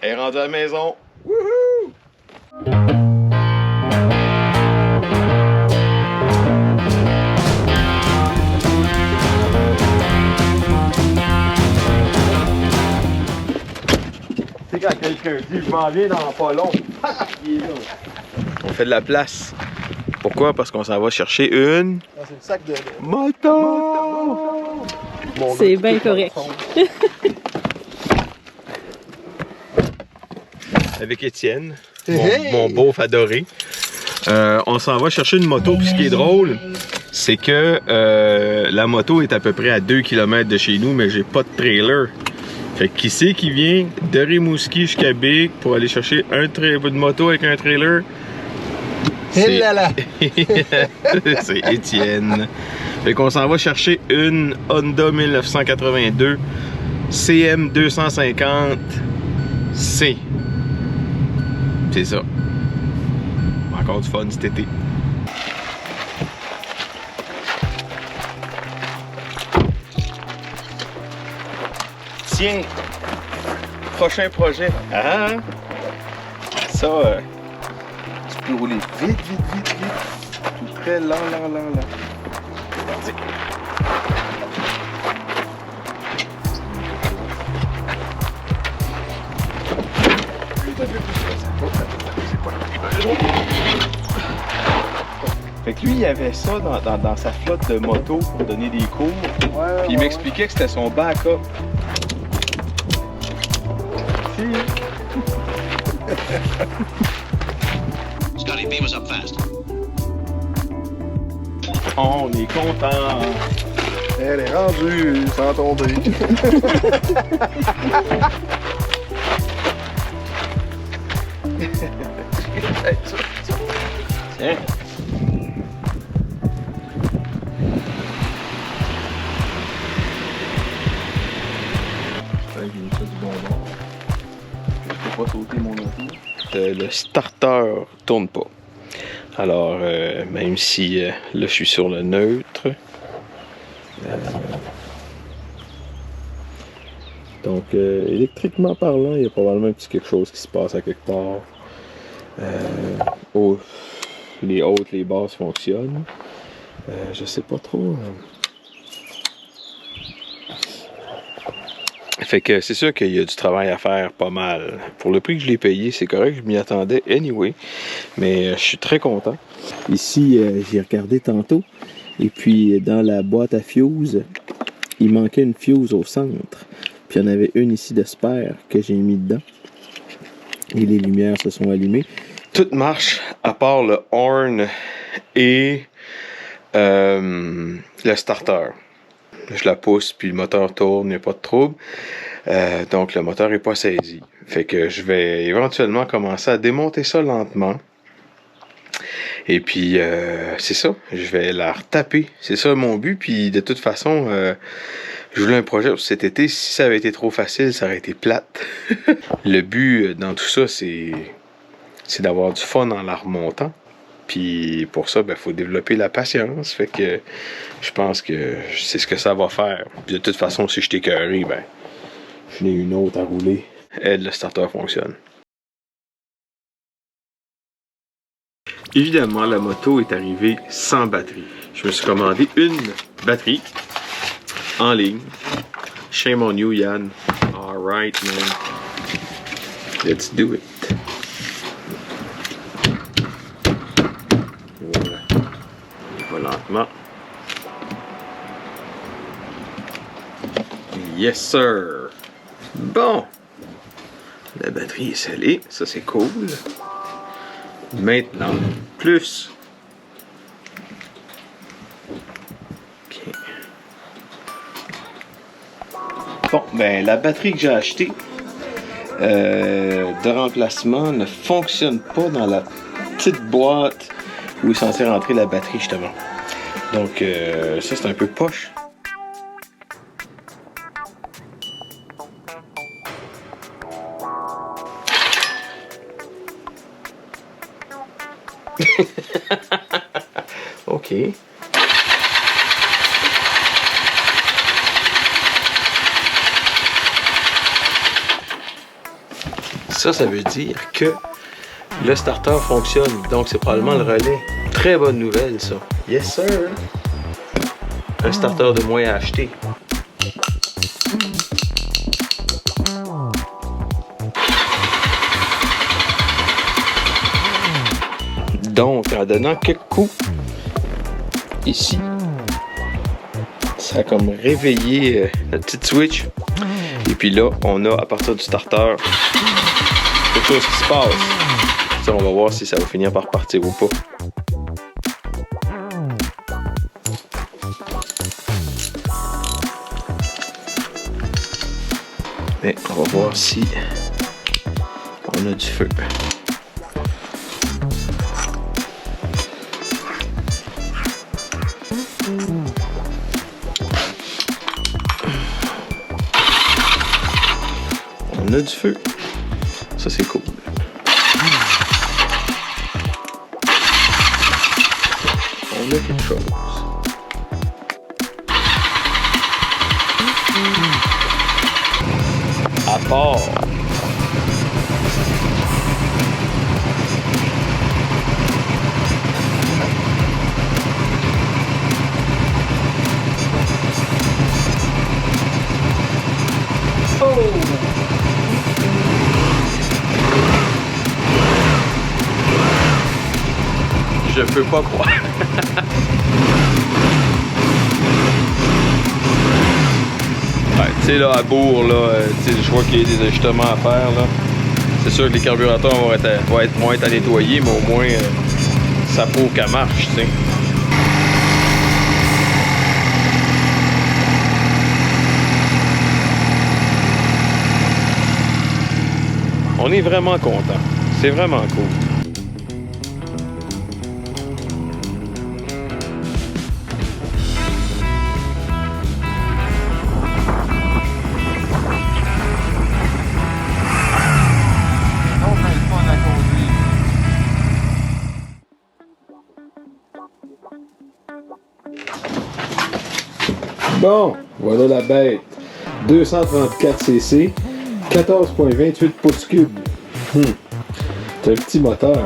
Elle est rendue à la maison. Wouhou! C'est quand quelqu'un dit je m'en viens dans pas long. Il est là. On fait de la place. Pourquoi? Parce qu'on s'en va chercher une C'est le sac de moto! C'est bien correct. Avec Étienne, mon beauf adoré. On s'en va chercher une moto. Puis ce qui est drôle, c'est que la moto est à peu près à 2 km de chez nous, mais j'ai pas de trailer. Fait que qui c'est qui vient de Rimouski jusqu'à Bic pour aller chercher une moto avec un trailer? C'est Étienne. Fait qu'on s'en va chercher une Honda 1982 CM250C. C'est ça. Encore du fun cet été. Tiens, prochain projet. Ah, ça, tu peux rouler vite. Tout très lent. Vas-y. Fait que lui, il avait ça dans sa flotte de moto pour donner des cours. Puis il m'expliquait que c'était son backup. Scotty, beam us up fast. On est content. Elle est rendue sans tomber. Tiens. Pas sauter mon auto. Le starter tourne pas. Alors, même si là je suis sur le neutre. Donc, électriquement parlant, il y a probablement un petit quelque chose qui se passe à quelque part. Les hautes, les basses fonctionnent. Je sais pas trop. Fait que c'est sûr qu'il y a du travail à faire pas mal. Pour le prix que je l'ai payé, c'est correct, je m'y attendais anyway. Mais je suis très content. Ici, j'ai regardé tantôt. Et puis, dans la boîte à fuse, il manquait une fuse au centre. Puis, il y en avait une ici de spare que j'ai mis dedans. Et les lumières se sont allumées. Tout marche, à part le horn et le starter. Je la pousse, puis le moteur tourne, il n'y a pas de trouble. Donc, le moteur n'est pas saisi. Fait que je vais éventuellement commencer à démonter ça lentement. Et puis, c'est ça. Je vais la retaper. C'est ça mon but. Puis, de toute façon, je voulais un projet pour cet été. Si ça avait été trop facile, ça aurait été plate. Le but dans tout ça, c'est d'avoir du fun en la remontant. Puis pour ça, il faut développer la patience. Fait que je pense que c'est ce que ça va faire. Puis de toute façon, si je t'écœuré, je n'ai une autre à rouler. Et le starter fonctionne. Évidemment, la moto est arrivée sans batterie. Je me suis commandé une batterie en ligne. Shame on you, Yann. Alright, man. Let's do it. Lentement. Yes, sir. Bon. La batterie est scellée. Ça, c'est cool. Maintenant, plus. OK. Bon, ben, la batterie que j'ai achetée de remplacement ne fonctionne pas dans la petite boîte où est censé rentrer la batterie, justement. Donc, ça, c'est un peu poche. OK. Ça veut dire que le starter fonctionne. Donc, c'est probablement le relais. Très bonne nouvelle, ça. Yes, sir. Un starter de moins à acheter. Donc, en donnant quelques coups, ici, ça a comme réveillé la petite switch. Et puis là, on a, à partir du starter, quelque chose qui se passe. Ça, on va voir si ça va finir par partir ou pas. Mais on va voir si on a du feu. On a du feu. Ça, c'est cool. On a quelque chose. À part. Je peux pas croire. Ouais, tu sais là à Bourg là, je vois qu'il y a des ajustements à faire là. C'est sûr que les carburateurs vont être à nettoyer, mais au moins ça prouve qu'elle marche, tu sais. On est vraiment content. C'est vraiment cool. Bon, voilà la bête. 234 cc, 14,28 pouces cubes. C'est un petit moteur.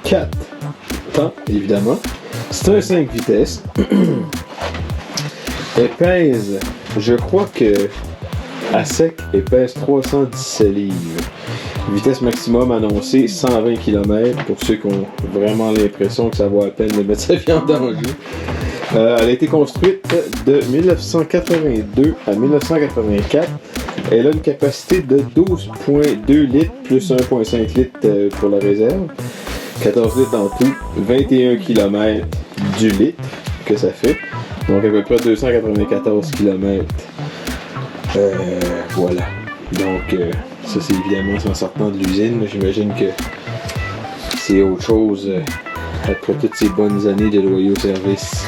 4 temps, évidemment. C'est un 5 vitesses. Elle pèse, je crois que à sec, elle pèse 317 livres. Vitesse maximum annoncée 120 km pour ceux qui ont vraiment l'impression que ça vaut la peine de mettre sa vie en danger. Elle a été construite de 1982 à 1984. Elle a une capacité de 12,2 litres plus 1,5 litres pour la réserve. 14 litres en tout, 21 km du litre que ça fait. Donc à peu près 294 km. Voilà. Donc ça c'est évidemment en sortant de l'usine. J'imagine que c'est autre chose après toutes ces bonnes années de loyaux services.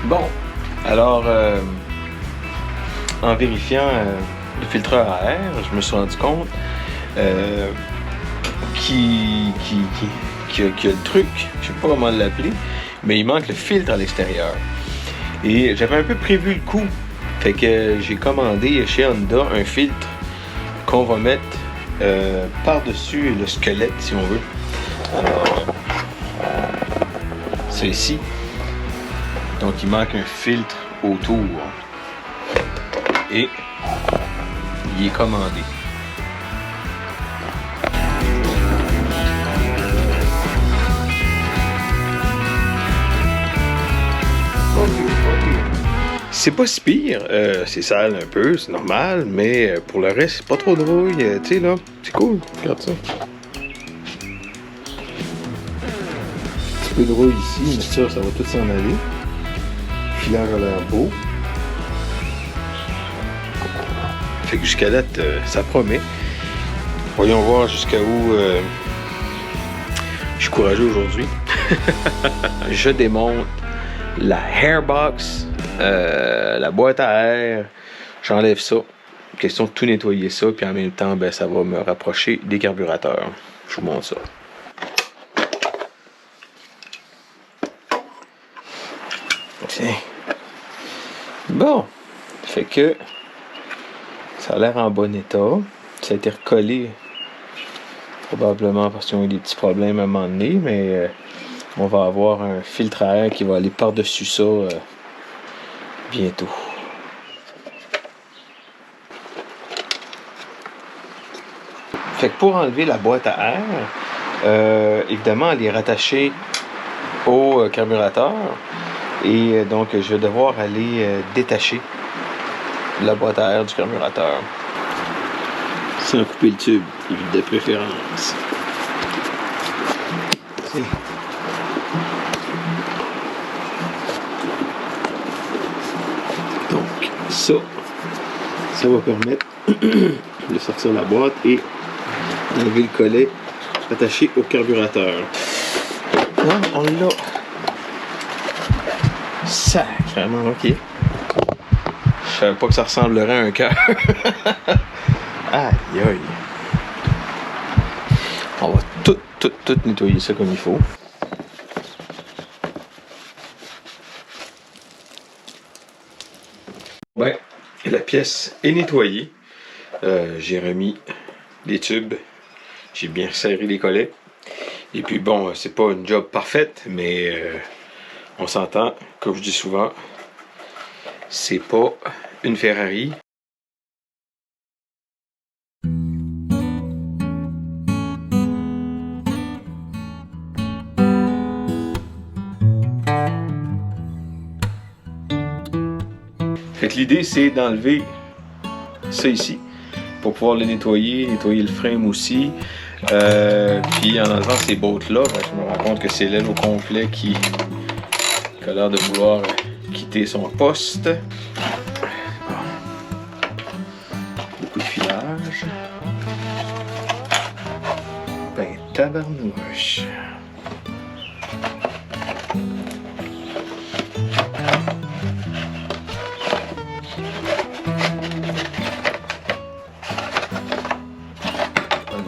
Bon, alors en vérifiant le filtreur à air, je me suis rendu compte qu'il y a le truc, je sais pas comment l'appeler, mais il manque le filtre à l'extérieur. Et j'avais un peu prévu le coup, fait que j'ai commandé chez Honda un filtre qu'on va mettre par-dessus le squelette si on veut. Alors, c'est ici. Donc il manque un filtre autour. Et il est commandé. C'est pas si pire, c'est sale un peu, c'est normal, mais pour le reste, c'est pas trop de rouille, tu sais là, c'est cool, regarde ça. Un petit peu de rouille ici, mais ça va tout s'en aller. Le filage a l'air beau. Fait que jusqu'à date, ça promet. Voyons voir jusqu'à où je suis courageux aujourd'hui. Je démonte la Airbox, la boîte à air, j'enlève ça, question de tout nettoyer ça, puis en même temps, ben, ça va me rapprocher des carburateurs. Je vous montre ça. Tiens. Bon. Fait que ça a l'air en bon état. Ça a été recollé. Probablement parce qu'ils ont eu des petits problèmes à un moment donné, mais on va avoir un filtre à air qui va aller par-dessus ça bientôt. Fait que pour enlever la boîte à air, évidemment, elle est rattachée au carburateur. Et donc, je vais devoir aller détacher la boîte à air du carburateur. Sans couper le tube, de préférence. Donc, ça va permettre de sortir la boîte et d'enlever le collet attaché au carburateur. Là, on l'a. Sacrément, ok. Je savais pas que ça ressemblerait à un cœur. Aïe aïe. On va tout nettoyer ça comme il faut. Ouais, la pièce est nettoyée. J'ai remis les tubes. J'ai bien serré les collets. Et puis bon, c'est pas une job parfaite, mais on s'entend, comme je dis souvent, c'est pas une Ferrari. Fait que l'idée c'est d'enlever ça ici pour pouvoir le nettoyer le frame aussi. Puis en enlevant ces bottes là, ben, je me rends compte que c'est l'aile au complet qui a l'air de vouloir quitter son poste. Bon. Beaucoup de filage. Ben tabarnouche.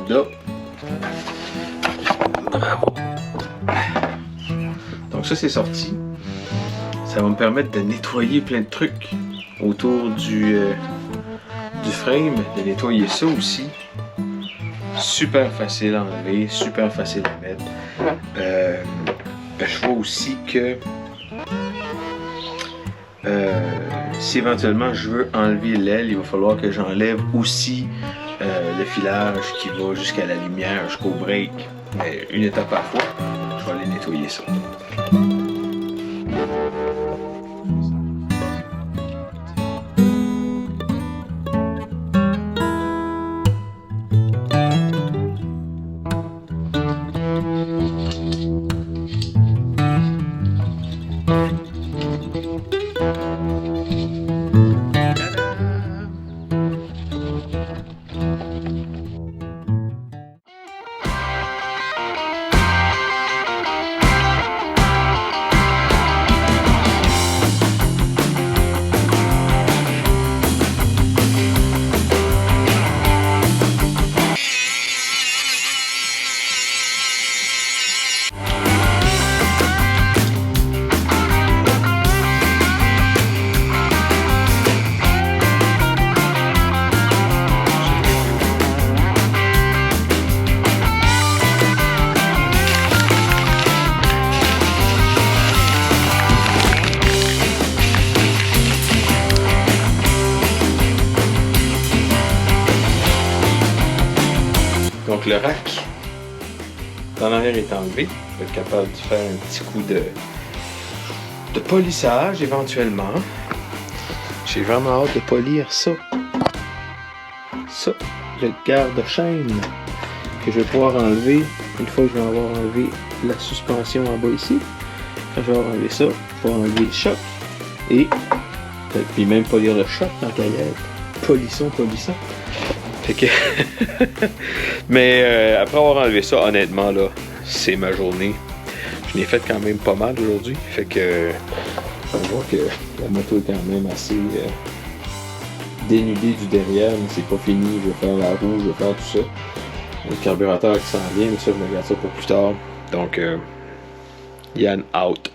Là. Bravo. Donc ça c'est sorti. Ça va me permettre de nettoyer plein de trucs autour du frame, de nettoyer ça aussi. Super facile à enlever, super facile à mettre. Je vois aussi que si éventuellement je veux enlever l'aile, il va falloir que j'enlève aussi le filage qui va jusqu'à la lumière, jusqu'au break. Mais une étape par fois, je vais aller nettoyer ça. Donc le rack en arrière est enlevé. Je vais être capable de faire un petit coup de polissage éventuellement. J'ai vraiment hâte de polir ça. Ça, le garde-chaîne que je vais pouvoir enlever une fois que je vais avoir enlevé la suspension en bas ici. Quand je vais avoir enlevé ça, je vais pouvoir enlever le choc et puis même polir le choc dans la caillette. Polissons. Fait que mais après avoir enlevé ça, honnêtement là, c'est ma journée. Je l'ai fait quand même pas mal aujourd'hui. Fait que on voit que la moto est quand même assez dénudé du derrière, mais c'est pas fini. Je vais faire la roue, je vais faire tout ça. Le carburateur qui s'en vient, mais ça, je me regarde ça pour plus tard. Donc, Yann out.